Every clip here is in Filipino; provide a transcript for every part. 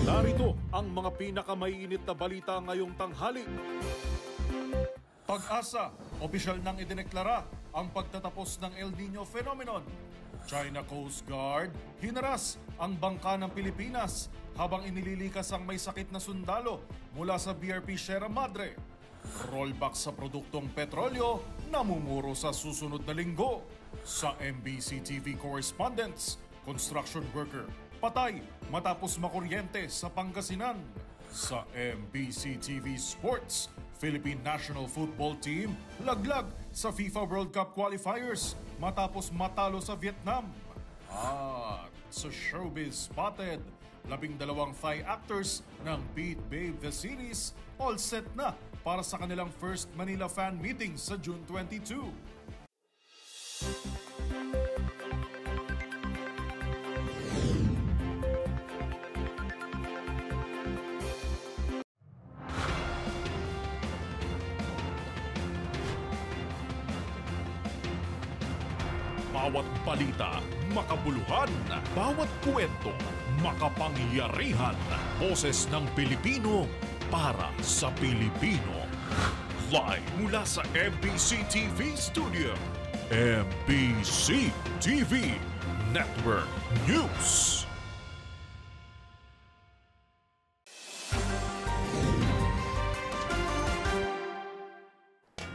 Narito ang mga pinakamainit na balita ngayong tanghali. Pag-asa, opisyal nang idineklara ang pagtatapos ng El Nino phenomenon. China Coast Guard hinaras ang bangka ng Pilipinas habang inililikas ang may sakit na sundalo mula sa BRP Sierra Madre. Rollback sa produktong petrolyo namumuro sa susunod na linggo. Sa MBC TV correspondents, construction worker patay matapos makuryente sa Pangasinan. Sa MBC TV Sports, Philippine National Football Team laglag sa FIFA World Cup qualifiers matapos matalo sa Vietnam. At sa Showbiz Spotted, 12 Thai actors ng Beat Babe the series all set na para sa kanilang first Manila fan meeting sa June 22. Bawat balita, makabuluhan. Bawat kwento, makapangyarihan. Boses ng Pilipino para sa Pilipino. Live mula sa MBC TV Studio. MBC TV Network News.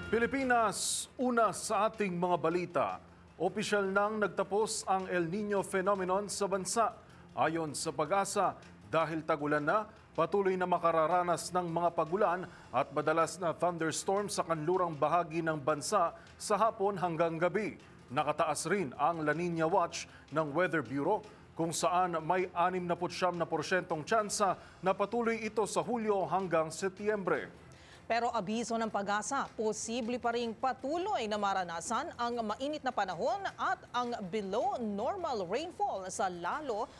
Pilipinas, una sa ating mga balita. Opisyal nang nagtapos ang El Nino phenomenon sa bansa. Ayon sa Pag-asa, dahil tagulan na, patuloy na makararanas ng mga pagulan at madalas na thunderstorm sa kanlurang bahagi ng bansa sa hapon hanggang gabi. Nakataas rin ang La Nina Watch ng Weather Bureau kung saan may 69% tsansa na patuloy ito sa Hulyo hanggang Setyembre. Pero abiso ng Pag-asa, posible pa ring patuloy na maranasan ang mainit na panahon at ang below normal rainfall sa lalo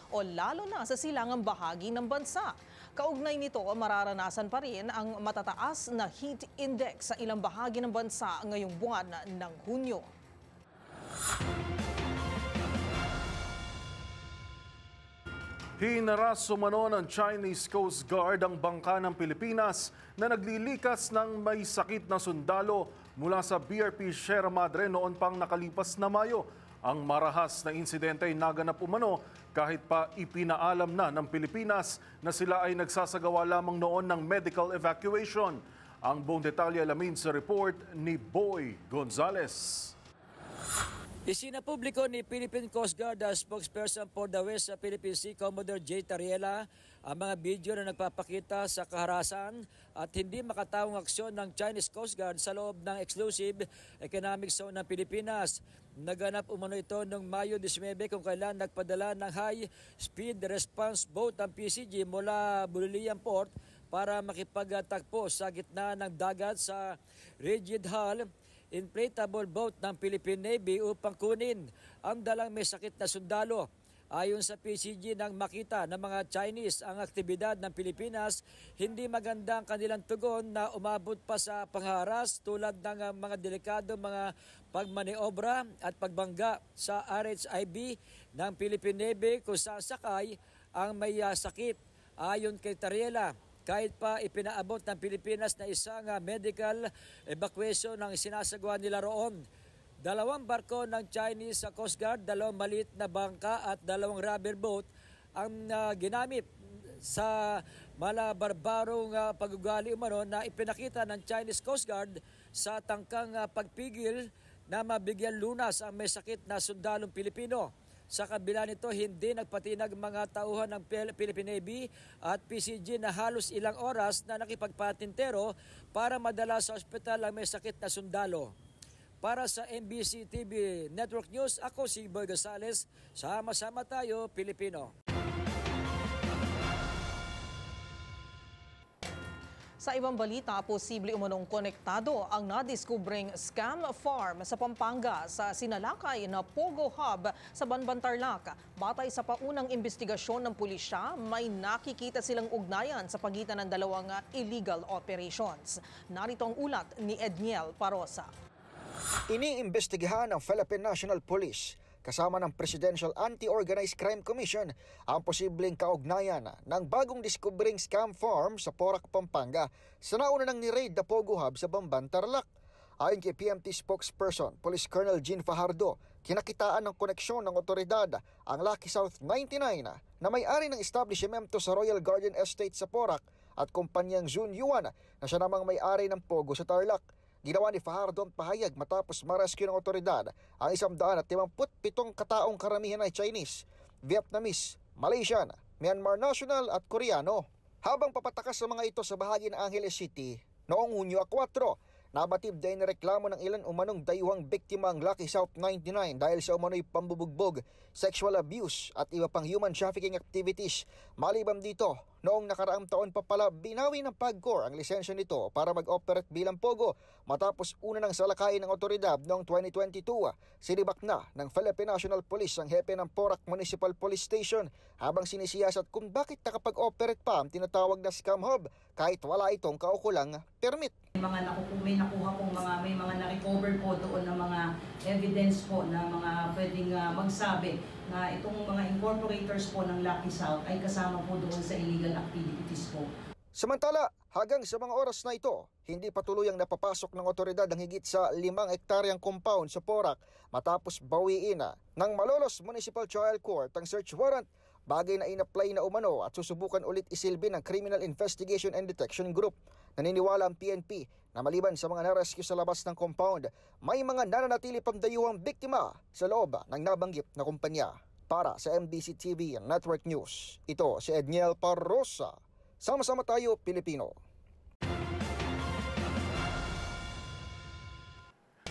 na sa silangang bahagi ng bansa. Kaugnay nito, mararanasan pa rin ang matataas na heat index sa ilang bahagi ng bansa ngayong buwan ng Hunyo. Hinaras umano ng Chinese Coast Guard ang bangka ng Pilipinas na naglilikas ng may sakit na sundalo mula sa BRP Sierra Madre noon pang nakalipas na Mayo. Ang marahas na insidente ay naganap umano kahit pa ipinaalam na ng Pilipinas na sila ay nagsasagawa lamang noon ng medical evacuation. Ang buong detalye alamin sa report ni Boy Gonzales. Isinapubliko ni Philippine Coast Guard spokesperson for the West Philippine Sea, Commodore J. Tariela, ang mga video na nagpapakita sa kaharasan at hindi makatawang aksyon ng Chinese Coast Guard sa loob ng exclusive economic zone ng Pilipinas. Naganap umano ito noong Mayo 19 kung kailan nagpadala ng high-speed response boat ang PCG mula Bulilian Port para makipagtagpo sa gitna ng dagat sa rigid hull inflatable boat ng Philippine Navy upang kunin ang dalang may sakit na sundalo. Ayon sa PCG, nang makita ng mga Chinese ang aktibidad ng Pilipinas, hindi maganda ang kanilang tugon na umabot pa sa pangharas tulad ng mga delikadong mga pagmaneobra at pagbangga sa RHIB ng Philippine Navy kung sasakay ang may sakit. Ayon kay Tariela, kahit pa ipinaabot ng Pilipinas na isang medical evacuation ang sinasagawa nila roon. 2 barko ng Chinese Coast Guard, 2 maliit na bangka at 2 rubber boat ang ginamit sa malabarbarong pag-ugali umano na ipinakita ng Chinese Coast Guard sa tangkang pagpigil na mabigyan lunas ang may sakit na sundalong Pilipino. Sa kabila nito, hindi nagpatinag mga tauhan ng Philippine Navy at PCG na halos ilang oras na nakipagpatintero para madala sa ospital ang may sakit na sundalo. Para sa MBC TV Network News, ako si Boy Gonzales. Sama-sama tayo, Pilipino. Sa ibang balita, posible umanong konektado ang nadiskubring scam farm sa Pampanga sa sinalakay na Pogo Hub sa Banbantarlac. Batay sa paunang investigasyon ng pulisya, may nakikita silang ugnayan sa pagitan ng 2 illegal operations. Narito ang ulat ni Edniel Parosa. Iniimbestigahan ng Philippine National Police kasama ng Presidential Anti-Organized Crime Commission ang posibleng kaugnayan ng bagong diskubring scam farm sa Porac, Pampanga sa nauna nang ni-raid na Pogo Hub sa Bamban, Tarlac. Ayon kay PMT spokesperson, Police Colonel Jean Fajardo, kinakitaan ng koneksyon ng otoridad ang Lucky South 99 na may-ari ng establishmento sa Royal Garden Estate sa Porac at kumpanyang Zun Yuan na siya namang may-ari ng Pogo sa Tarlac. Ginawa ni Fajardo ang pahayag matapos ma-rescue ng otoridad ang 157 kataong karamihan ay Chinese, Vietnamese, Malaysian, Myanmar national at Koreano. Habang papatakas sa mga ito sa bahagi ng Angeles City, noong Hunyo 4, nabatid din na reklamo ng ilan umanong dayuhang biktima ang Lucky South 99 dahil sa umano'y pambubugbog, sexual abuse at iba pang human trafficking activities. Maliban dito, noong nakaraang taon pa pala binawi ng PAGCOR ang lisensya nito para mag-operate bilang Pogo matapos una ng salakayin ng otoridad noong 2022. Sinibak na ng Philippine National Police ang hepe ng Porac Municipal Police Station habang sinisiyasat kung bakit nakapag-operate pa ang tinatawag na scam hub kahit wala itong kaukulang permit. May nakuha pong may mga na-recover po doon ng mga evidence po na mga pwedeng magsabi na itong mga incorporators po ng Lucky South ay kasama po doon sa illegal activities po. Samantala, hanggang sa mga oras na ito, hindi patuluyang napapasok ng otoridad ang higit sa 5 hektaryang compound sa Porac matapos bawiin ng Malolos Municipal Trial Court ang search warrant, bagay na in-apply na umano at susubukan ulit isilbi ng Criminal Investigation and Detection Group. Naniniwala ang PNP na maliban sa mga na-rescue sa labas ng compound, may mga nananatili pang dayuhang biktima sa loob ng nabanggit na kumpanya. Para sa MBC TV Network News, ito si Edniel Parrosa. Sama-sama tayo, Pilipino.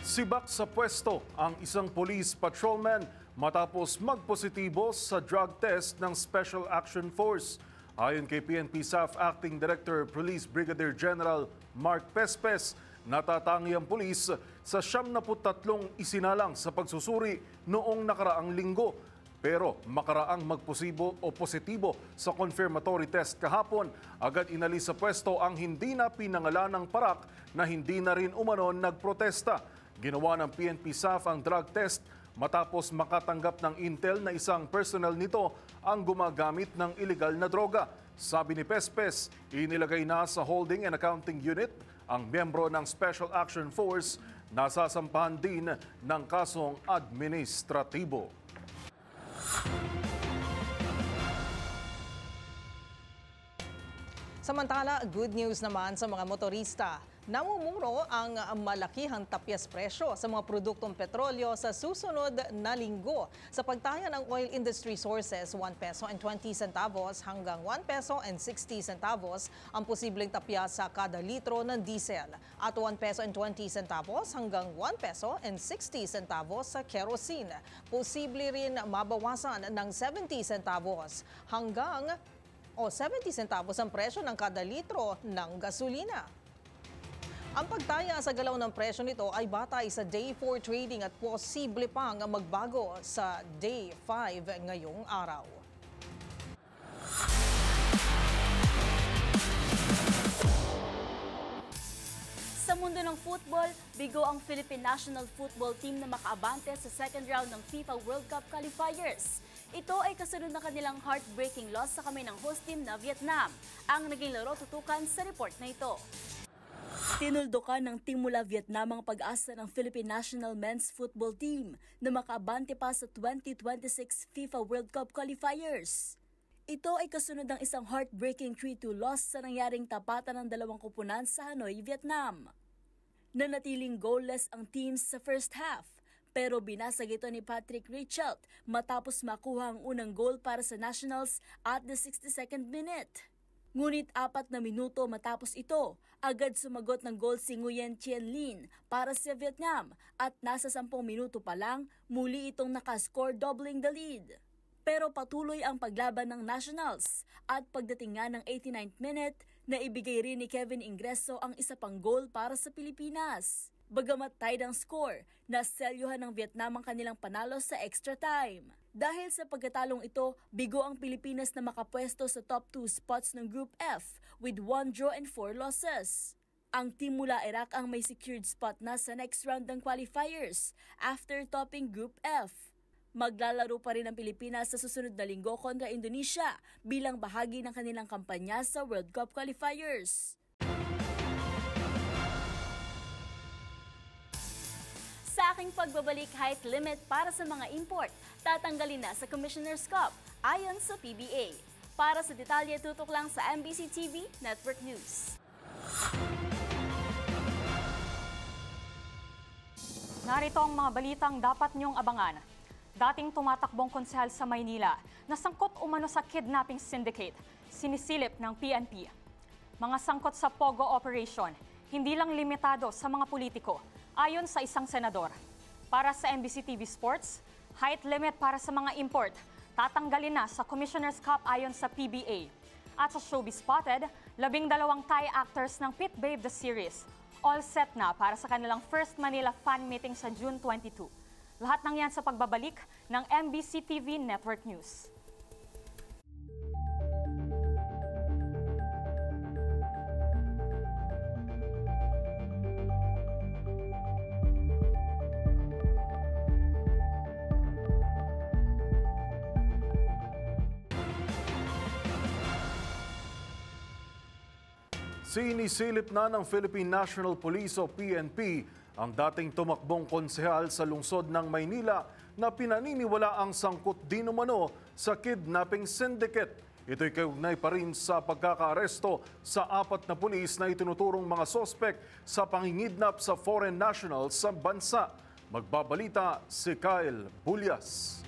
Sibak sa pwesto ang isang police patrolman matapos magpositibo sa drug test ng Special Action Force. Ayon kay PNP SAF Acting Director Police Brigadier General Mark Pespes, natatangi ang pulis sa 73 isinalang sa pagsusuri noong nakaraang linggo. Pero makaraang magposibo o positibo sa confirmatory test kahapon, agad inalis sa pwesto ang hindi na pinangalanang parak na hindi na rin umano nagprotesta. Ginawa ng PNP SAF ang drug test matapos makatanggap ng intel na isang personnel nito ang gumagamit ng illegal na droga. Sabi ni Pespes, inilagay na sa Holding and Accounting Unit ang miyembro ng Special Action Force na sasampahan din ng kasong administratibo. Samantala, good news naman sa mga motorista. Namumuro ang malakihang tapyas presyo sa mga produktong petrolyo sa susunod na linggo. Sa pagtaya ng oil industry sources, 1 peso and 20 centavos hanggang 1 peso and 60 centavos ang posibleng tapyas sa kada litro ng diesel at 1 peso and 20 centavos hanggang 1 peso and 60 centavos sa kerosene. Posible rin mabawasan ng 70 centavos hanggang 70 centavos ang presyo ng kada litro ng gasolina. Ang pagtaya sa galaw ng presyo nito ay batay sa Day 4 trading at posible pang magbago sa Day 5 ngayong araw. Sa mundo ng football, bigo ang Philippine National Football Team na makaabante sa second round ng FIFA World Cup qualifiers. Ito ay kasunod na kanilang heartbreaking loss sa kamay ng host team na Vietnam. Ang naging laro tutukan sa report na ito. Tinuldukan ng Team mula Vietnam ang pag-asa ng Philippine National Men's Football Team na makaabante pa sa 2026 FIFA World Cup qualifiers. Ito ay kasunod ng isang heartbreaking 3-2 loss sa nangyaring tapatan ng dalawang koponan sa Hanoi, Vietnam. Nanatiling goalless ang teams sa first half, pero binasag ito ni Patrick Richelt matapos makuha ang unang goal para sa Nationals at the 62nd minute. Ngunit 4 na minuto matapos ito, agad sumagot ng goal si Nguyen Chien Linh para sa Vietnam at nasa 10 minuto pa lang, muli itong nakascore doubling the lead. Pero patuloy ang paglaban ng Nationals at pagdating nga ng 89th minute, naibigay rin ni Kevin Ingreso ang isa pang goal para sa Pilipinas. Bagamat tied ang score, naselyuhan ng Vietnam ang kanilang panalo sa extra time. Dahil sa pagkatalong ito, bigo ang Pilipinas na makapwesto sa top 2 spots ng Group F with 1 draw and 4 losses. Ang team mula Iraq ang may secured spot na sa next round ng qualifiers after topping Group F. Maglalaro pa rin ang Pilipinas sa susunod na linggo kontra Indonesia bilang bahagi ng kanilang kampanya sa World Cup qualifiers. Sa aking pagbabalik, height limit para sa mga import, tatanggalin na sa Commissioner's Cup ayon sa PBA. Para sa detalye, tutok lang sa MBC TV Network News. Narito ang mga balitang dapat niyong abangan. Dating tumatakbong konsehal sa Maynila, nasangkot umano sa kidnapping syndicate, sinisilip ng PNP. Mga sangkot sa Pogo operation, hindi lang limitado sa mga politiko, ayon sa isang senador. Para sa MBC TV Sports, height limit para sa mga import, tatanggalin na sa Commissioner's Cup ayon sa PBA. At sa Showbiz Spotted, 12 Thai actors ng Pit Babe The Series, all set na para sa kanilang first Manila fan meeting sa June 22. Lahat ng yan sa pagbabalik ng MBC TV Network News. Sinisilip na ng Philippine National Police o PNP ang dating tumakbong konsehal sa lungsod ng Maynila na pinaniniwala ang sangkot din umano sa kidnapping syndicate. Ito'y kaugnay pa rin sa pagkakaaresto sa 4 na pulis na itinuturong mga sospek sa pangingidnap sa foreign nationals sa bansa. Magbabalita si Kyle Bulyas.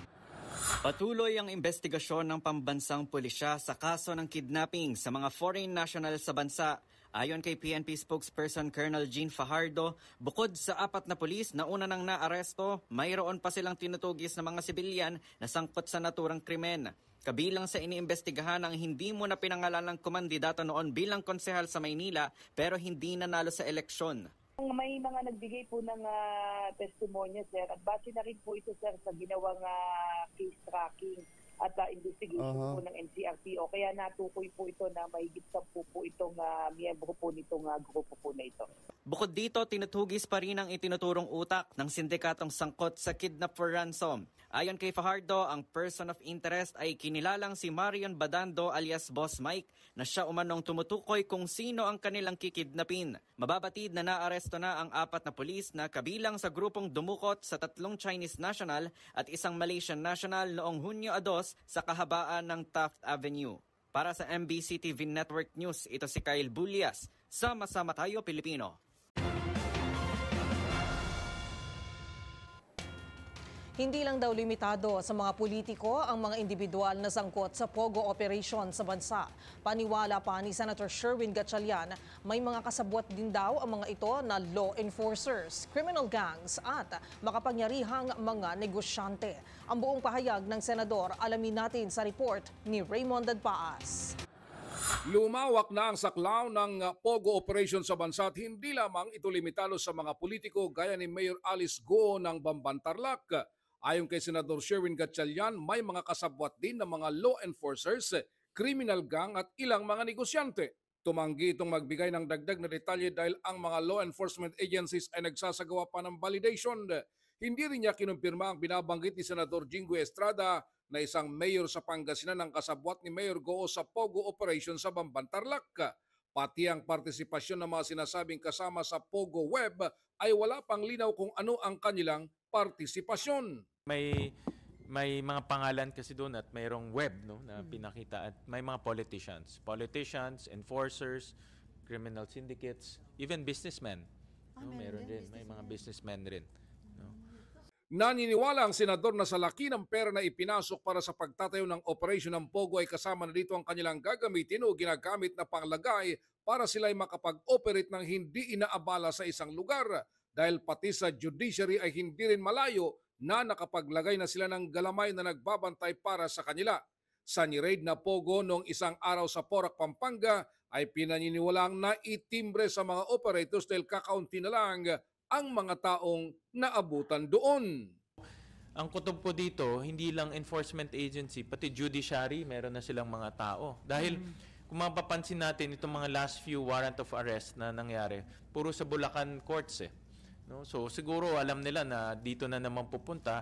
Patuloy ang investigasyon ng pambansang pulisya sa kaso ng kidnapping sa mga foreign nationals sa bansa. Ayon kay PNP spokesperson Colonel Jean Fajardo, bukod sa 4 na pulis na una nang naaresto, mayroon pa silang tinutugis na mga sibilyan na sangkot sa naturang krimen. Kabilang sa iniimbestigahan ang hindi mo na pinangalalang komandidato noon bilang konsehal sa Maynila pero hindi nanalo sa eleksyon. May mga nagbigay po ng testimonya, sir, at base na rin po ito, sir, sa ginawang case tracking at investigation po ng NCRPO. Kaya natukoy po ito na mahigit 10 po itong miyembro po nitong grupo po na ito. Bukod dito, tinutugis pa rin ang itinuturong utak ng sindikatong sangkot sa kidnap for ransom. Ayon kay Fajardo, ang person of interest ay kinilalang si Marion Badando alias Boss Mike na siya umanong tumutukoy kung sino ang kanilang kikidnapin. Mababatid na naaresto na ang 4 na pulis na kabilang sa grupong dumukot sa 3 Chinese national at 1 Malaysian national noong Hunyo 2 sa kahabaan ng Taft Avenue. Para sa MBC TV Network News, ito si Kyle Bulyas. Sama-sama tayo, Pilipino. Hindi lang daw limitado sa mga politiko ang mga individual na sangkot sa Pogo operation sa bansa. Paniwala pa ni Senator Sherwin Gatchalian, may mga kasabwat din daw ang mga ito na law enforcers, criminal gangs at makapangyarihang mga negosyante. Ang buong pahayag ng senador alamin natin sa report ni Raymond Dadpaas. Lumawak na ang saklaw ng Pogo operation sa bansa at hindi lamang ito limitado sa mga politiko gaya ni Mayor Alice Go ng Bamban Tarlac. Ayon kay Senador Sherwin Gatchalian, may mga kasabwat din ng mga law enforcers, criminal gang at ilang mga negosyante. Tumanggi itong magbigay ng dagdag na detalye dahil ang mga law enforcement agencies ay nagsasagawa pa ng validation. Hindi rin niya kinumpirma ang binabanggit ni Senador Jinggoy Estrada na isang mayor sa Pangasinan ng kasabwat ni Mayor Go sa Pogo operation sa Bamban Tarlac. Pati ang partisipasyon ng mga sinasabing kasama sa Pogo Web ay wala pang linaw kung ano ang kanilang partisipasyon. May mga pangalan kasi doon at mayroong web, no, na pinakita at may mga politicians, enforcers, criminal syndicates, even businessmen. No, meron din, may mga businessmen rin. No. Naniniwala ang senador na sa laki ng pera na ipinasok para sa pagtatayo ng operasyon ng Pogo ay kasama na dito ang kanilang gagamitin o ginagamit na panglagay para sila ay makapag-operate ng hindi inaabala sa isang lugar dahil pati sa judiciary ay hindi rin malayo na nakapaglagay na sila ng galamay na nagbabantay para sa kanila. Sa ni-raid na Pogo noong isang araw sa Porac, Pampanga ay pinaniniwalaang naitimbre sa mga operators dahil kakaunti na lang ang mga taong naabutan doon. Ang kutob ko dito, hindi lang enforcement agency, pati judiciary, meron na silang mga tao. Dahil kung mapapansin natin itong mga last few warrant of arrest na nangyari, puro sa Bulacan courts eh. No? So siguro alam nila na dito na naman pupunta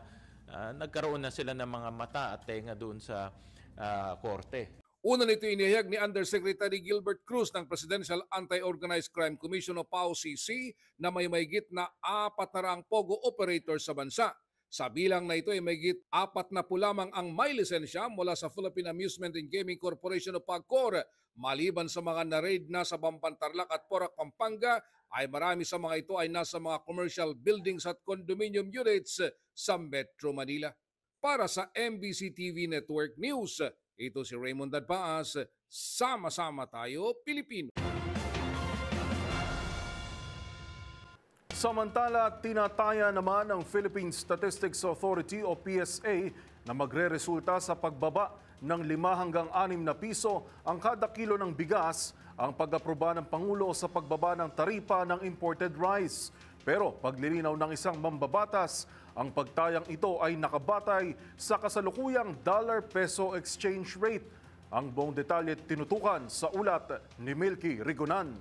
nagkaroon na sila ng mga mata at tenga doon sa korte. Una nito inihayag ni Undersecretary Gilbert Cruz ng Presidential Anti-Organized Crime Commission o PAO-CC na may mahigit na 400 POGO operators sa bansa. Sa bilang na ito ay mahigit 40 lamang ang may lisensya mula sa Philippine Amusement and Gaming Corporation o PAGCOR. Maliban sa mga na-raid na sa Bamban Tarlac at Porac, Pampanga, ay marami sa mga ito ay nasa mga commercial buildings at condominium units sa Metro Manila. Para sa MBC TV Network News, ito si Raymond Dadpaas, Sama-sama Tayo, Pilipino. Samantala, tinataya naman ng Philippine Statistics Authority o PSA na magre-resulta sa pagbaba ng 5 hanggang 6 na piso ang kada kilo ng bigas ang pag-aproba ng Pangulo sa pagbaba ng taripa ng imported rice. Pero paglilinaw ng isang mambabatas, ang pagtayang ito ay nakabatay sa kasalukuyang dollar-peso exchange rate. Ang buong detalye tinutukan sa ulat ni Milky Rigonan.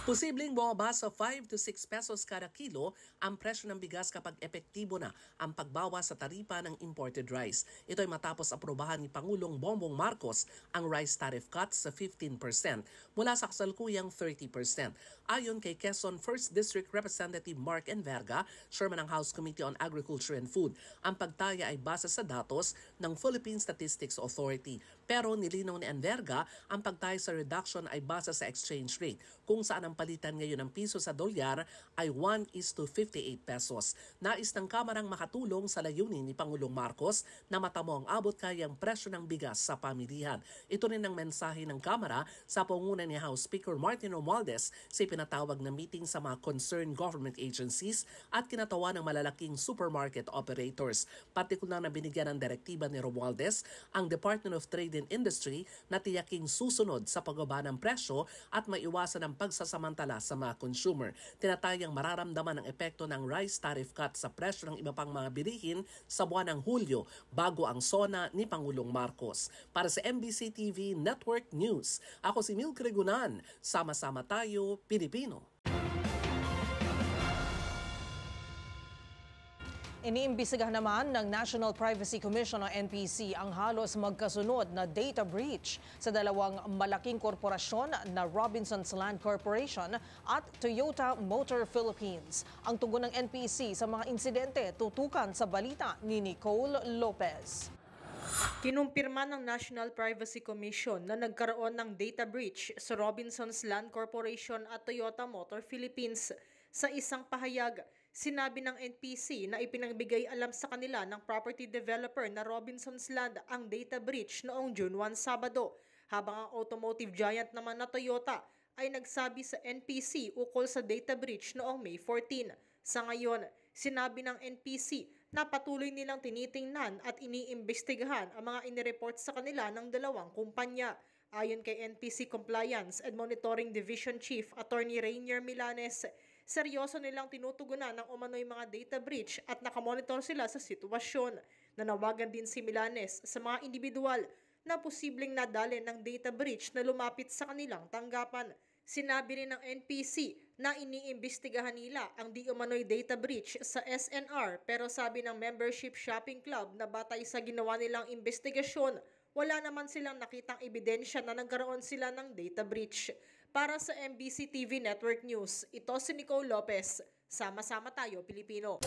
Posibleng bumaba sa 5 to 6 pesos kada kilo ang presyo ng bigas kapag epektibo na ang pagbawa sa taripa ng imported rice. Ito ay matapos aprobahan ni Pangulong Bongbong Marcos ang rice tariff cut sa 15% mula sa kasalukuyang 30%. Ayon kay Quezon 1st District Representative Mark Enverga, Chairman ng House Committee on Agriculture and Food, ang pagtaya ay base sa datos ng Philippine Statistics Authority. Pero nilinaw ni Enverga, ang pagtaya sa reduction ay base sa exchange rate, kung saan ang palitan ngayon ng piso sa dolyar ay 1:58 pesos. Nais ng Kamarang makatulong sa layunin ni Pangulong Marcos na matamo ang abot kayang presyo ng bigas sa pamilihan. Ito rin ang mensahe ng Kamara sa pangunguna ni House Speaker Martin Romualdez sa pinatawag na meeting sa mga concerned government agencies at kinatawa ng malalaking supermarket operators. Partikular na binigyan ng direktiba ni Romualdez ang Department of Trade and Industry na tiyaking susunod sa pagbaba ng presyo at maiwasan ang pagsasamantala sa mga consumer. Tinatayang mararamdaman ang epekto ng rice tariff cut sa presyo ng iba pang mga bilihin sa buwan ng Hulyo bago ang SONA ni Pangulong Marcos. Para sa MBC TV Network News, ako si Milky Rigonan. Sama-sama tayo, Pilipino. Iniimbestigahan naman ng National Privacy Commission o NPC ang halos magkasunod na data breach sa dalawang malaking korporasyon na Robinsons Land Corporation at Toyota Motor Philippines. Ang tugon ng NPC sa mga insidente tutukan sa balita ni Nicole Lopez. Kinumpirma ng National Privacy Commission na nagkaroon ng data breach sa Robinsons Land Corporation at Toyota Motor Philippines. Sa isang pahayag, sinabi ng NPC na ipinagbigay alam sa kanila ng property developer na Robinsons Land ang data breach noong June 1, Sabado, habang ang automotive giant naman na Toyota ay nagsabi sa NPC ukol sa data breach noong May 14. Sa ngayon, sinabi ng NPC na patuloy nilang tinitingnan at iniimbestigahan ang mga inireport sa kanila ng dalawang kumpanya. Ayon kay NPC Compliance and Monitoring Division Chief Attorney Rainier Milanes, seryoso nilang tinutugunan ng umano'y mga data breach at nakamonitor sila sa sitwasyon. Nanawagan din si Milanes sa mga individual na posibleng nadali ng data breach na lumapit sa kanilang tanggapan. Sinabi rin ng NPC na iniimbestigahan nila ang di umano'y data breach sa SNR, pero sabi ng Membership Shopping Club na batay sa ginawa nilang investigasyon, wala naman silang nakitang ebidensya na nagkaroon sila ng data breach. Para sa MBC TV Network News, ito si Nicole Lopez. Sama-sama tayo, Pilipino.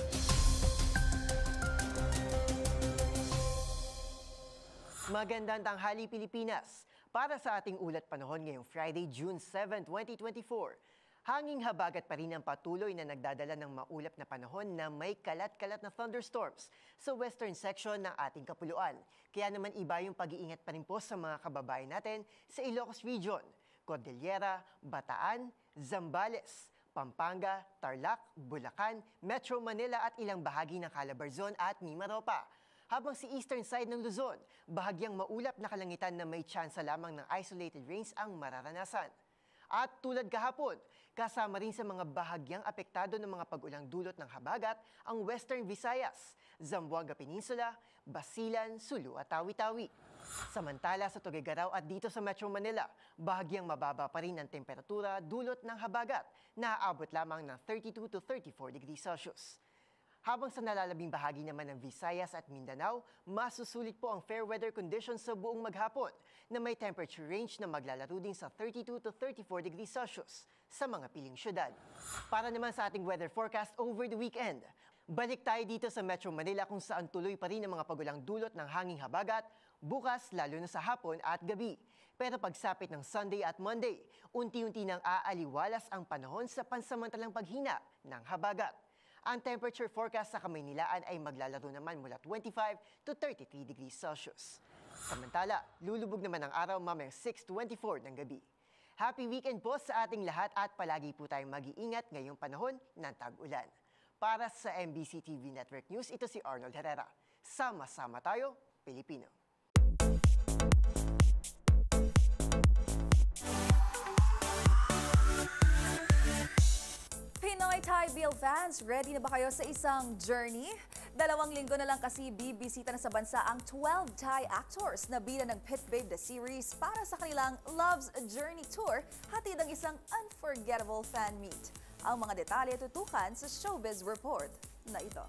Magandang tanghali, Pilipinas. Para sa ating ulat panahon ngayong Friday, June 7, 2024, hanging habagat pa rin ang patuloy na nagdadala ng maulap na panahon na may kalat-kalat na thunderstorms sa western section ng ating kapuluan. Kaya naman iba yung pag-iingat pa rin po sa mga kababayan natin sa Ilocos Region, Cordillera, Bataan, Zambales, Pampanga, Tarlac, Bulacan, Metro Manila at ilang bahagi ng Calabarzon at Mimaropa. Habang si eastern side ng Luzon, bahagyang maulap na kalangitan na may tsansa lamang ng isolated rains ang mararanasan. At tulad kahapon, kasama rin sa mga bahagyang apektado ng mga pag-ulang dulot ng habagat ang Western Visayas, Zamboanga Peninsula, Basilan, Sulu at Tawi-Tawi. Samantala sa Tuguegarao at dito sa Metro Manila, bahagyang mababa pa rin ang temperatura dulot ng habagat na aabot lamang ng 32 to 34 degrees Celsius. Habang sa nalalabing bahagi naman ng Visayas at Mindanao, masusulit po ang fair weather conditions sa buong maghapon na may temperature range na maglalaro din sa 32 to 34 degrees Celsius sa mga piling syudad. Para naman sa ating weather forecast over the weekend, balik tayo dito sa Metro Manila kung saan tuloy pa rin ang mga pagulang dulot ng hanging habagat bukas lalo na sa hapon at gabi. Pero pagsapit ng Sunday at Monday, unti-unti nang aaliwalas ang panahon sa pansamantalang paghina ng habagat. Ang temperature forecast sa Kamaynilaan ay maglalaro naman mula 25 to 33 degrees Celsius. Samantala, lulubog naman ang araw mamayang 6:24 ng gabi. Happy weekend po sa ating lahat at palagi po tayong mag-iingat ngayong panahon ng tag-ulan. Para sa MBC TV Network News, ito si Arnold Herrera. Sama-sama tayo, Pilipino. Pinoy Thai BL fans, ready na ba kayo sa isang journey? 2 linggo na lang kasi bibisita na sa bansa ang 12 Thai actors na bida ng Pit Babe the Series para sa kanilang Love's Journey Tour, hatid ang isang unforgettable fan meet. Ang mga detalye tutukan sa Showbiz Report na ito.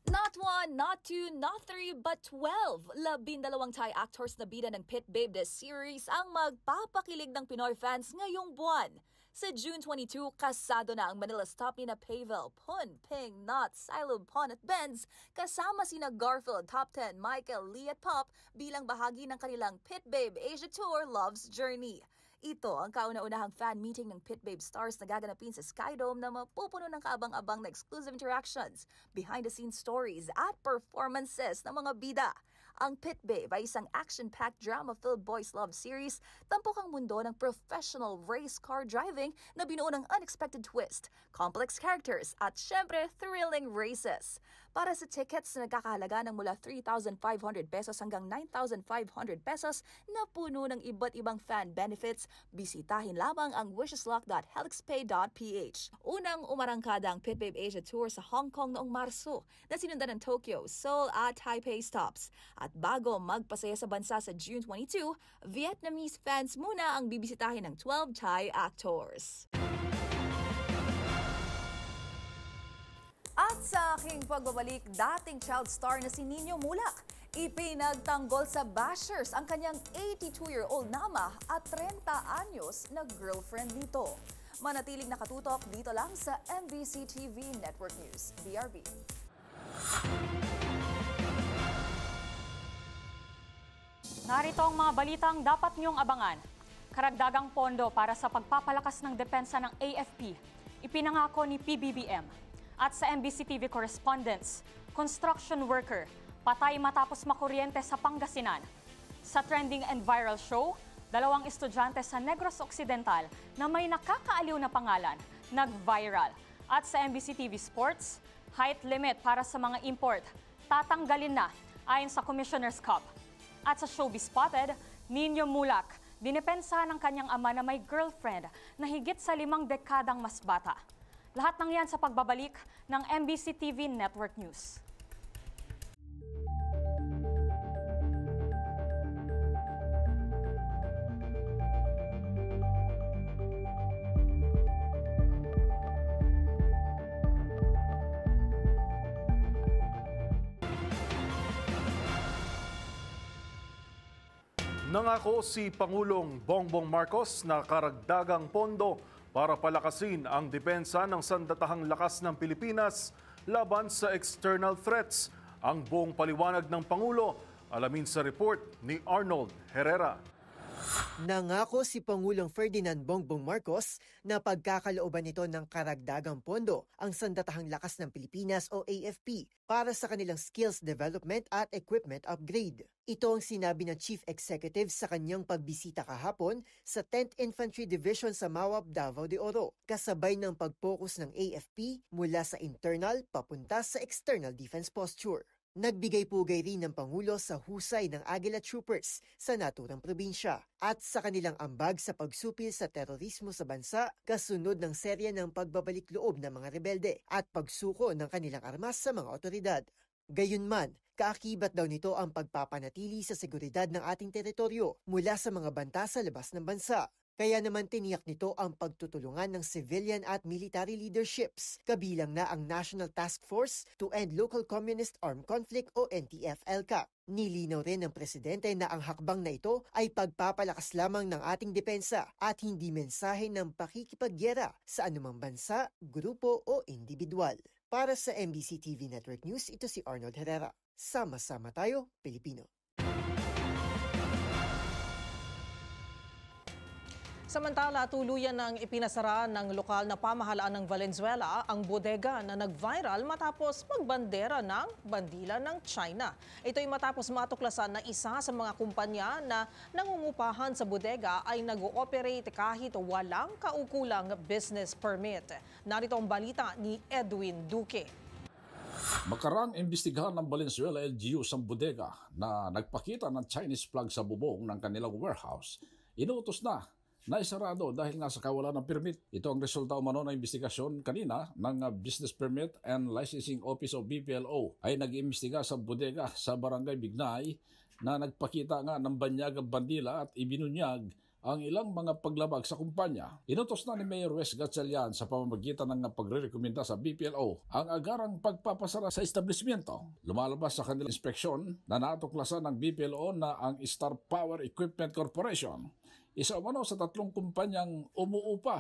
Not 1, not 2, not 3, but 12. 12 Thai actors na bida ng Pit Babe the Series ang magpapakilig ng Pinoy fans ngayong buwan. Sa June 22, kasado na ang Manila stop ni na Pavel, Pun, Ping, Not, Silo, Pon at Benz, kasama sina Garfield, Top 10, Michael, Lee at Pop bilang bahagi ng kanilang Pit Babe Asia Tour Love's Journey. Ito ang kauna-unahang fan meeting ng Pit Babe stars na gaganapin sa Skydome na mapupuno ng kaabang-abang na exclusive interactions, behind-the-scenes stories at performances ng mga bida. Ang Pit Babe ay isang action-packed drama-filled boys love series, tampok ang mundo ng professional race car driving na binuo ng unexpected twist, complex characters at syempre thrilling races. Para sa tickets na nagkakahalaga ng mula 3,500 pesos hanggang 9,500 pesos na puno ng iba't ibang fan benefits, bisitahin lamang ang wishlesslock.helixpay.ph. Unang umarangkada ang Pit Babe Asia Tour sa Hong Kong noong Marso na sinundan ng Tokyo, Seoul at Taipei stops. At bago magpasaya sa bansa sa June 22, Vietnamese fans muna ang bibisitahin ng 12 Thai actors. At sa aking pagbabalik, dating child star na si Nino Mulak, ipinagtanggol sa bashers ang kanyang 82-year-old nama at 30 anyos na girlfriend nito. Manatiling nakatutok dito lang sa MBC TV Network News, BRB. Narito ang mga balitang dapat niyong abangan. Karagdagang pondo para sa pagpapalakas ng depensa ng AFP, ipinangako ni PBBM. At sa MBC TV correspondents, construction worker, patay matapos makuryente sa Pangasinan. Sa trending and viral show, 2 estudyante sa Negros Occidental na may nakakaaliw na pangalan, nag-viral. At sa MBC TV Sports, height limit para sa mga import, tatanggalin na ayon sa Commissioner's Cup. At sa Showbiz Spotted, Nino Mulak, dinepensa ng kanyang ama na may girlfriend na higit sa 5 dekadang mas bata. Lahat ng yan sa pagbabalik ng MBC TV Network News. Nangako si Pangulong Bongbong Marcos na karagdagang pondo para palakasin ang depensa ng sandatahang lakas ng Pilipinas laban sa external threats. Ang buong paliwanag ng Pangulo, alamin sa report ni Arnold Herrera. Nangako si Pangulong Ferdinand Bongbong Marcos na pagkakalooban nito ng karagdagang pondo ang Sandatahang Lakas ng Pilipinas o AFP para sa kanilang skills development at equipment upgrade. Ito ang sinabi ng Chief Executive sa kanyang pagbisita kahapon sa 10th Infantry Division sa Mawab, Davao de Oro, kasabay ng pag-focus ng AFP mula sa internal papunta sa external defense posture. Nagbigay pugay rin ng Pangulo sa husay ng Aguila Troopers sa naturang probinsya at sa kanilang ambag sa pagsupil sa terorismo sa bansa kasunod ng serya ng pagbabalik loob ng mga rebelde at pagsuko ng kanilang armas sa mga otoridad. Gayunman, kaakibat daw nito ang pagpapanatili sa seguridad ng ating teritoryo mula sa mga banta sa labas ng bansa. Kaya naman tiniyak nito ang pagtutulungan ng civilian at military leaderships, kabilang na ang National Task Force to End Local Communist Armed Conflict o NTF-ELCAC. Nilinaw rin ng presidente na ang hakbang na ito ay pagpapalakas lamang ng ating depensa at hindi mensahe ng pakikipagyera sa anumang bansa, grupo o individual. Para sa MBC TV Network News, ito si Arnold Herrera. Sama-sama tayo, Pilipino. Samantala, tuluyan ng ipinasara ng lokal na pamahalaan ng Valenzuela ang bodega na nag-viral matapos magbandera ng bandila ng China. Ito'y matapos matuklasan na isa sa mga kumpanya na nangungupahan sa bodega ay nag-ooperate kahit walang kaukulang business permit. Narito ang balita ni Edwin Duque. Makarang imbestigahan ng Valenzuela LGU sa bodega na nagpakita ng Chinese flag sa bubong ng kanilang warehouse. Inuutos na naisarado dahil nga sa kawalan ng permit. Ito ang resulta umano ng investigasyon kanina ng Business Permit and Licensing Office o BPLO ay nag-imbestiga sa bodega sa Barangay Bignay na nagpakita nga ng banyagang bandila at ibinunyag ang ilang mga paglabag sa kumpanya. Inutos na ni Mayor Wes Gatchalian sa pamamagitan ng pagre-rekomenda sa BPLO ang agarang pagpapasara sa establishmento. Lumalabas sa kanilang inspeksyon na natuklasan ng BPLO na ang Star Power Equipment Corporation, isa umano sa 3 kumpanyang umuupa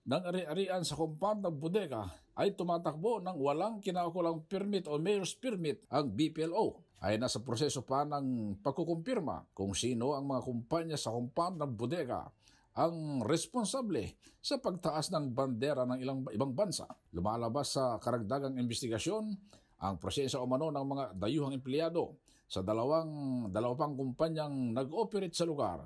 ng ari-arian sa compound ng bodega, ay tumatakbo ng walang kinaukulang permit o mayor's permit. Ang BPLO ay nasa proseso pa ng pagkukumpirma kung sino ang mga kumpanya sa compound ng bodega ang responsable sa pagtaas ng bandera ng ibang bansa. Lumalabas sa karagdagang investigasyon ang proseso umano ng mga dayuhang empleyado sa dalawang kumpanyang nag-operate sa lugar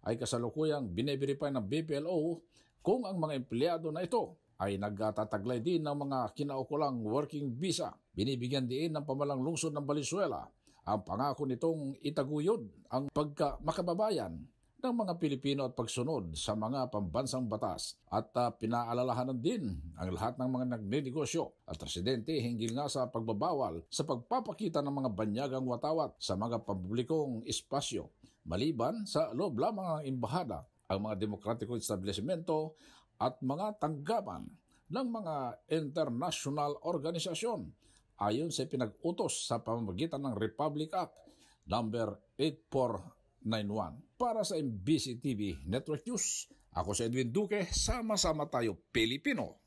ay kasalukuyang bine-verify ng BPLO kung ang mga empleyado na ito ay nagtataglay din ng mga kinaukulang working visa. Binibigyan din ng pamalang lungsod ng Valenzuela ang pangako nitong itaguyod ang pagkamakababayan ng mga Pilipino at pagsunod sa mga pambansang batas. At pinaalalahanan din ang lahat ng mga nagnenegosyo at residente hinggil nga sa pagbabawal sa pagpapakita ng mga banyagang watawat sa mga pampublikong espasyo, maliban sa loob lamang ng embahada, ang mga demokratikong establishmento at mga tanggapan ng mga international organisasyon ayon sa pinag-utos sa pamamagitan ng Republic Act number 8491. Para sa MBC TV Network News, ako si Edwin Duque, sama-sama tayo Pilipino.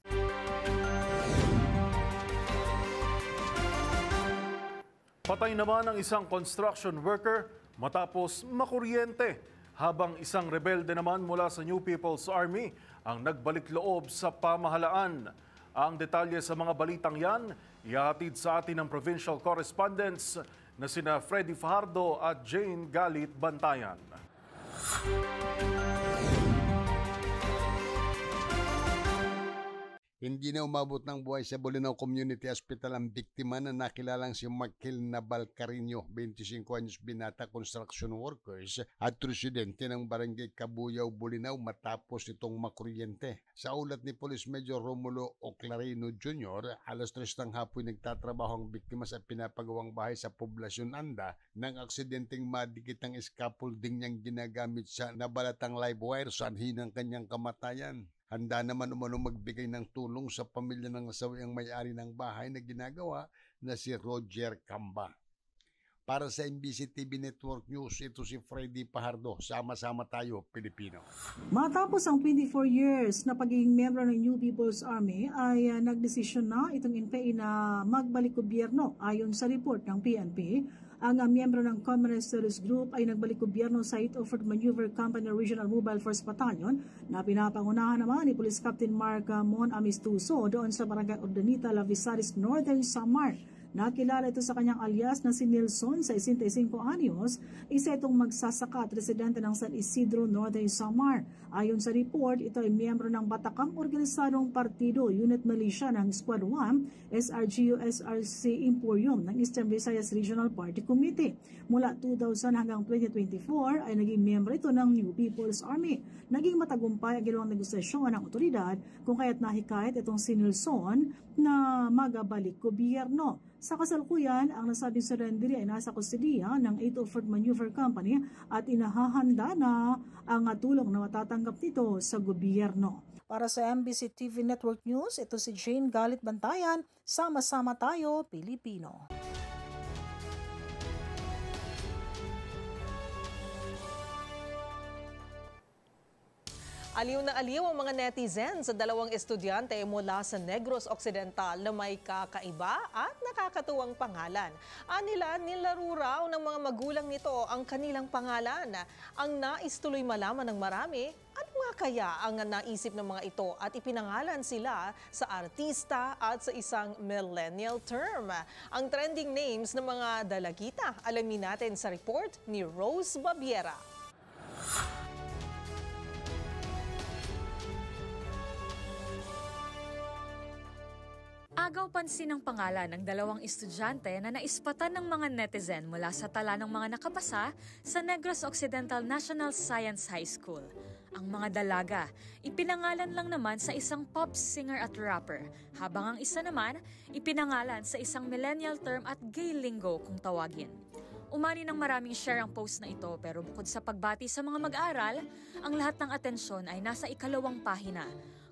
Patay naman ang isang construction worker matapos makuryente, habang isang rebelde naman mula sa New People's Army ang nagbalik loob sa pamahalaan. Ang detalye sa mga balitang yan, ihatid sa atin ng provincial correspondents na sina Freddy Fajardo at Jane Galit Bantayan. Hindi na umabot ng buhay sa Bolinao Community Hospital ang biktima na nakilalang si Marquel Navalcarino, 25 anyos binata, construction workers at residente ng Barangay Kabuyaw, Bolinao matapos itong makuryente. Sa ulat ni Police Major Romulo Oclarino Jr., alas 3 ng hapon nagtatrabaho ang biktima sa pinapagawang bahay sa Poblasyon Anda nang aksidenteng madikit ang scaffolding niyang ginagamit sa nabalatang live wire, sanhi ng kanyang kamatayan. Handa naman umano magbigay ng tulong sa pamilya ng nasawiang may-ari ng bahay na ginagawa na si Roger Camba. Para sa MBC TV Network News, ito si Freddy Fajardo. Sama-sama tayo, Pilipino. Matapos ang 24 years na pagiging miyembro ng New People's Army, ay nagdesisyon na itong NPA na magbalik gobyerno. Ayon sa report ng PNP, ang miyembro ng Communist Terrorist Group ay nagbalik gobyerno sa 8th Offered Maneuver Company Regional Mobile Force Battalion na pinapangunahan naman ni Police Captain Mark Mon Amistuso doon sa Barangay Ordanita, Lavisaris, Northern Samar. Nakilala ito sa kanyang alias na si Nilson, 65 anyos, isa itong magsasaka at residente ng San Isidro, Northern Samar. Ayon sa report, ito ay miyembro ng Batakang Organisadong Partido Unit Militia ng Squad 1, SRGU-SRC Emporium ng Eastern Visayas Regional Party Committee. Mula 2000 hanggang 2024 ay naging miyembro ito ng New People's Army. Naging matagumpay ang ginawang negosasyon ng otoridad kung kaya't nahikayat itong si Nilson na magabalik gobyerno. Sa kasalukuyan, ang nasabing surrender ay nasa kustudiya ng 804 Maneuver Company at inahahanda na ang tulong na matatanggap nito sa gobyerno. Para sa MBC TV Network News, ito si Jane Galit Bantayan. Sama-sama tayo, Pilipino. Aliw na aliw ang mga netizen sa dalawang estudyante mula sa Negros Occidental na may kakaiba at nakakatuwang pangalan. Anila, nilaro raw ng mga magulang nito ang kanilang pangalan. Ang nais tuloy malaman ng marami, ano nga kaya ang naisip ng mga ito at ipinangalan sila sa artista at sa isang millennial term. Ang trending names ng mga dalagita, alamin natin sa report ni Rose Babiera. Agaw pansin ang pangalan ng dalawang estudyante na naispatan ng mga netizen mula sa tala ng mga nakapasa sa Negros Occidental National Science High School. Ang mga dalaga, ipinangalan lang naman sa isang pop singer at rapper, habang ang isa naman, ipinangalan sa isang millennial term at gay lingo kung tawagin. Umani ng maraming share ang post na ito pero bukod sa pagbati sa mga mag-aaral, ang lahat ng atensyon ay nasa ikalawang pahina,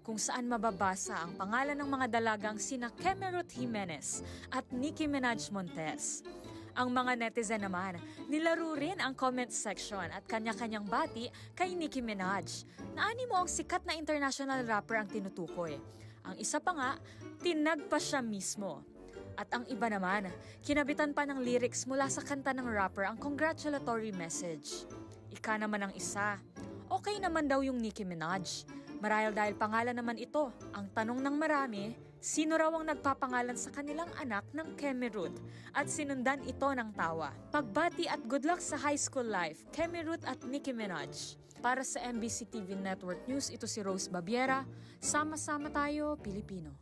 kung saan mababasa ang pangalan ng mga dalagang sina Kemerut Jimenez at Nicki Minaj Montes. Ang mga netizen naman, nilaro rin ang comment section at kanya-kanyang bati kay Nicki Minaj. Naani mo ang sikat na international rapper ang tinutukoy. Ang isa pa nga, tinag pa siya mismo. At ang iba naman, kinabitan pa ng lyrics mula sa kanta ng rapper ang congratulatory message. Ika naman ang isa, okay naman daw yung Nicki Minaj. Marahil dahil pangalan naman ito, ang tanong ng marami, sino raw ang nagpapangalan sa kanilang anak ng Kemerut at sinundan ito ng tawa. Pagbati at good luck sa high school life, Kemerut at Nicki Minaj. Para sa MBC TV Network News, ito si Rose Babiera. Sama-sama tayo, Pilipino.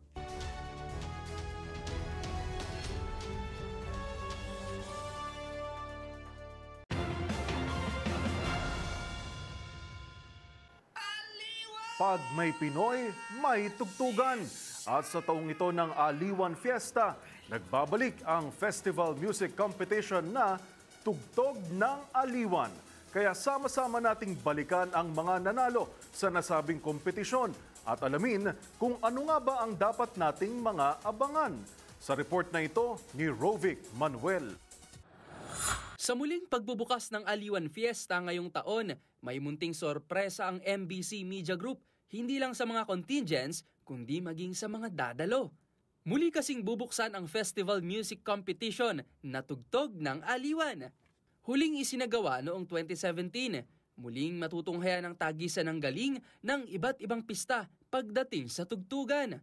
Pag may Pinoy, may tugtugan. At sa taong ito ng Aliwan Fiesta, nagbabalik ang Festival Music Competition na Tugtog ng Aliwan. Kaya sama-sama nating balikan ang mga nanalo sa nasabing kompetisyon at alamin kung ano nga ba ang dapat nating mga abangan. Sa report na ito ni Rovic Manuel. Sa muling pagbubukas ng Aliwan Fiesta ngayong taon, may munting sorpresa ang MBC Media Group, hindi lang sa mga contingents, kundi maging sa mga dadalo. Muli kasing bubuksan ang Festival Music Competition na Tugtog ng Aliwan. Huling isinagawa noong 2017, muling matutunghayan ang tagisan ng galing ng iba't ibang pista pagdating sa tugtugan.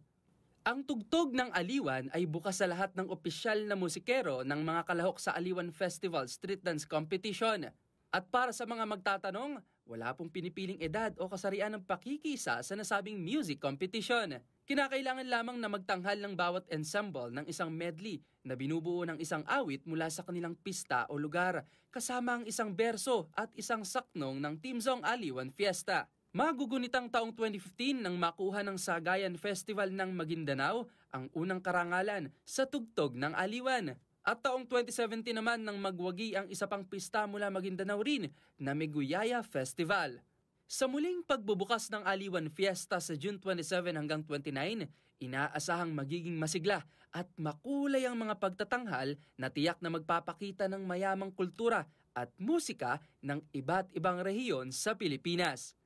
Ang Tugtog ng Aliwan ay bukas sa lahat ng opisyal na musikero ng mga kalahok sa Aliwan Festival Street Dance Competition. At para sa mga magtatanong, wala pong pinipiling edad o kasarian ng pakikisa sa nasabing music competition. Kinakailangan lamang na magtanghal ng bawat ensemble ng isang medley na binubuo ng isang awit mula sa kanilang pista o lugar, kasama ang isang berso at isang saknong ng Team Song Aliwan Fiesta. Magugunitang taong 2015 nang makuha ng Sagayan Festival ng Maguindanao ang unang karangalan sa Tugtog ng Aliwan. At taong 2017 naman nang magwagi ang isa pang pista mula Maguindanao rin na Meguyaya Festival. Sa muling pagbubukas ng Aliwan Fiesta sa June 27 hanggang 29, inaasahang magiging masigla at makulay ang mga pagtatanghal na tiyak na magpapakita ng mayamang kultura at musika ng iba't ibang rehiyon sa Pilipinas.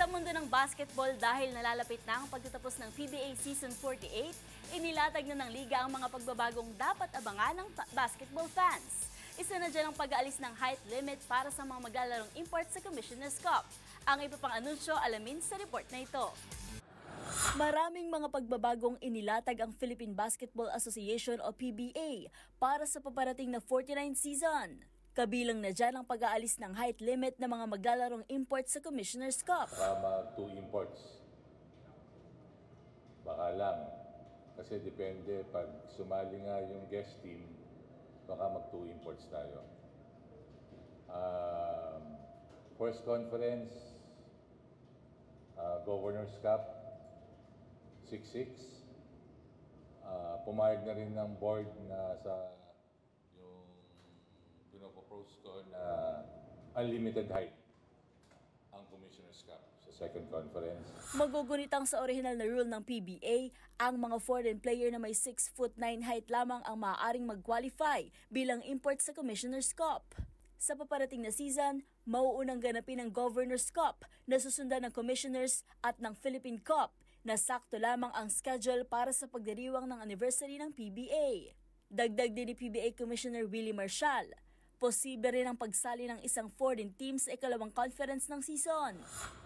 Sa mundo ng basketball, dahil nalalapit na ang pagtatapos ng PBA Season 48, inilatag na ng liga ang mga pagbabagong dapat abangan ng basketball fans. Isa na dyan ang pag-aalis ng height limit para sa mga maglalarong import sa Commissioner's Cup. Ang iba pang anunsyo, alamin sa report na ito. Maraming mga pagbabagong inilatag ang Philippine Basketball Association o PBA para sa paparating na 49 season. Kabilang na dyan ang pag-aalis ng height limit ng mga maglalarong import sa Commissioner's Cup. Baka mag-2 imports. Baka lang. Kasi depende, pag sumali nga yung guest team, baka mag-2 imports tayo. First conference, Governor's Cup, 6-6. Pumayag na rin ng board na sa yung pinopropose ko na unlimited height ang Commissioner's Cup sa second conference. Magugunitang sa original na rule ng PBA, ang mga foreign player na may 6'9" height lamang ang maaaring mag-qualify bilang import sa Commissioner's Cup. Sa paparating na season, mauunang ganapin ang Governor's Cup na susundan ng Commissioners at ng Philippine Cup na sakto lamang ang schedule para sa pagdiriwang ng anniversary ng PBA. Dagdag din ni PBA Commissioner Willie Marshall, posible rin ang pagsali ng isang foreign team sa ikalawang conference ng season.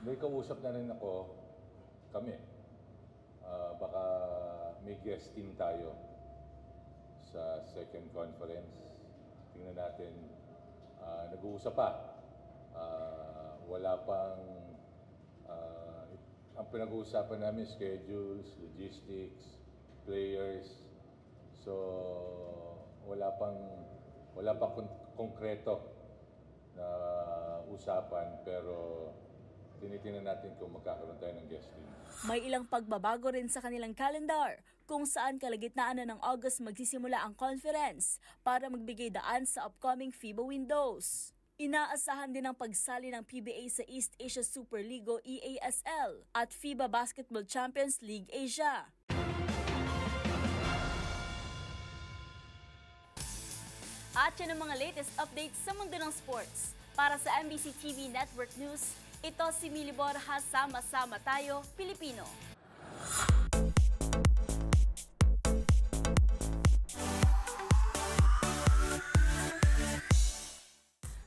May kausap na rin kami. Baka may guest team tayo sa second conference. Tingnan natin, nag-uusap pa. Wala pang ang pinag-uusapan namin, schedules, logistics, players. So, wala pang konkreto na usapan, pero tinitingnan natin kung magkakaroon tayo ng guest team. May ilang pagbabago rin sa kanilang calendar, kung saan kalagitnaan na ng August magsisimula ang conference para magbigay daan sa upcoming FIBA windows. Inaasahan din ang pagsali ng PBA sa East Asia Super League o EASL at FIBA Basketball Champions League Asia. At yan ang mga latest updates sa mundo ng sports. Para sa MBC TV Network News, ito si Mili Borja, sama-sama tayo, Pilipino.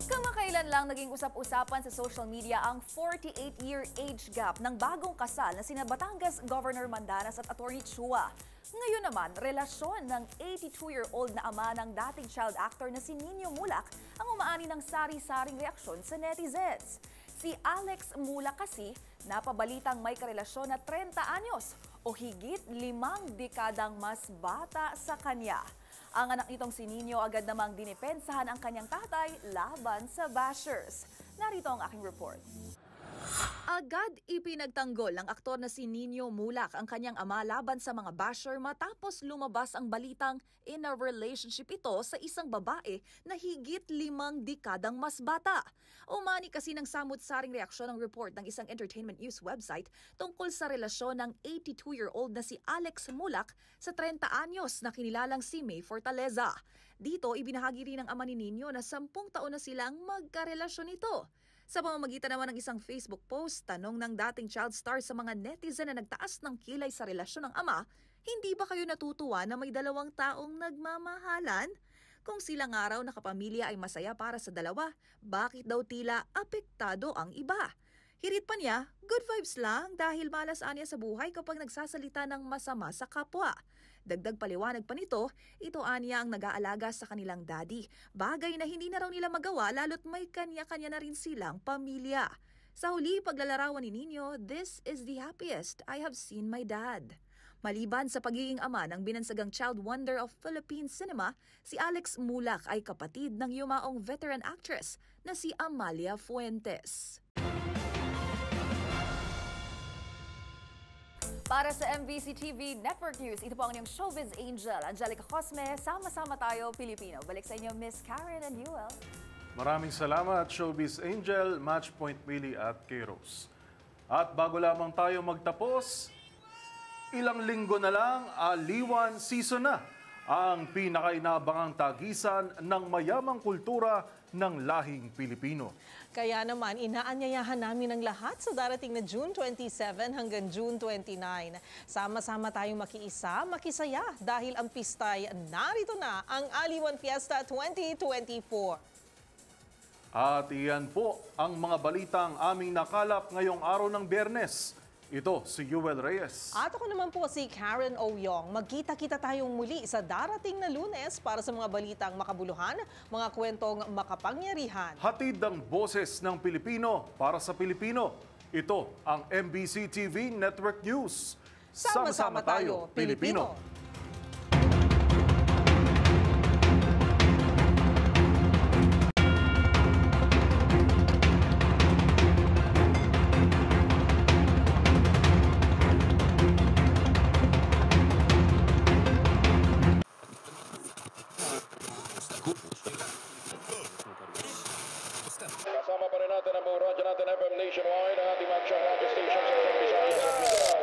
Kamakailan lang naging usap-usapan sa social media ang 48-year age gap ng bagong kasal na sina Batangas Governor Mandanas at Attorney Chua. Ngayon naman, relasyon ng 82-year-old na ama ng dating child actor na si Nino Mulak ang umaani ng sari-saring reaksyon sa netizens. Si Alex Mulak kasi napabalitang may karelasyon na 30 anyos o higit 5 dekadang mas bata sa kanya. Ang anak nitong si Nino agad namang dinipensahan ang kanyang tatay laban sa bashers. Narito ang aking report. Agad ipinagtanggol ng aktor na si Nino Mulak ang kanyang ama laban sa mga basher matapos lumabas ang balitang in a relationship ito sa isang babae na higit 5 dekadang mas bata. Umani kasi ng samut-saring reaksyon ng report ng isang entertainment news website tungkol sa relasyon ng 82-year-old na si Alex Mulak sa 30 anyos na kinilalang si May Fortaleza. Dito, ibinahagi rin ng ama ni Nino na 10 taon na silang magkarelasyon ito. Sa pamamagitan naman ng isang Facebook post, tanong ng dating child star sa mga netizen na nagtaas ng kilay sa relasyon ng ama, hindi ba kayo natutuwa na may 2 taong nagmamahalan? Kung silang araw na kapamilya ay masaya para sa dalawa, bakit daw tila apektado ang iba? Hirit pa niya, good vibes lang dahil malas anya sa buhay kapag nagsasalita ng masama sa kapwa. Dagdag paliwanag pa nito, ito anya ang nag-aalaga sa kanilang daddy. Bagay na hindi na raw nila magawa lalo't may kanya-kanya na rin silang pamilya. Sa huli, paglalarawan ni Nino, "This is the happiest I have seen my dad." Maliban sa pagiging ama ng binansagang child wonder of Philippine cinema, si Alex Mulak ay kapatid ng yumaong veteran actress na si Amalia Fuentes. Para sa MBC TV Network News, ito po ang inyong showbiz angel, Angelica Cosme. Sama-sama tayo, Pilipino. Balik sa inyo, Miss Karen and Yuel. Maraming salamat, showbiz angel, Matchpoint Willie at Kairos. At bago lamang tayo magtapos, ilang linggo na lang, Aliwan season na ang pinakainabangang tagisan ng mayamang kultura ng lahing Pilipino. Kaya naman, inaanyayahan namin ang lahat sa darating na June 27 hanggang June 29. Sama-sama tayong makiisa, makisaya dahil ang pistay narito na ang Aliwan Fiesta 2024. At iyan po ang mga balitang aming nakalap ngayong araw ng Biyernes. Ito si Yuel Reyes. At ako naman po si Karen Oyong. Magkita-kita tayong muli sa darating na Lunes para sa mga balitang makabuluhan, mga kwentong makapangyarihan. Hatid ang boses ng Pilipino para sa Pilipino. Ito ang MBC TV Network News. Sama-sama tayo, Pilipino. Kasama pa rin natin ang buong radyo natin FM Nationwide, ang ating mga radio stations sa Visayas at Mindanao.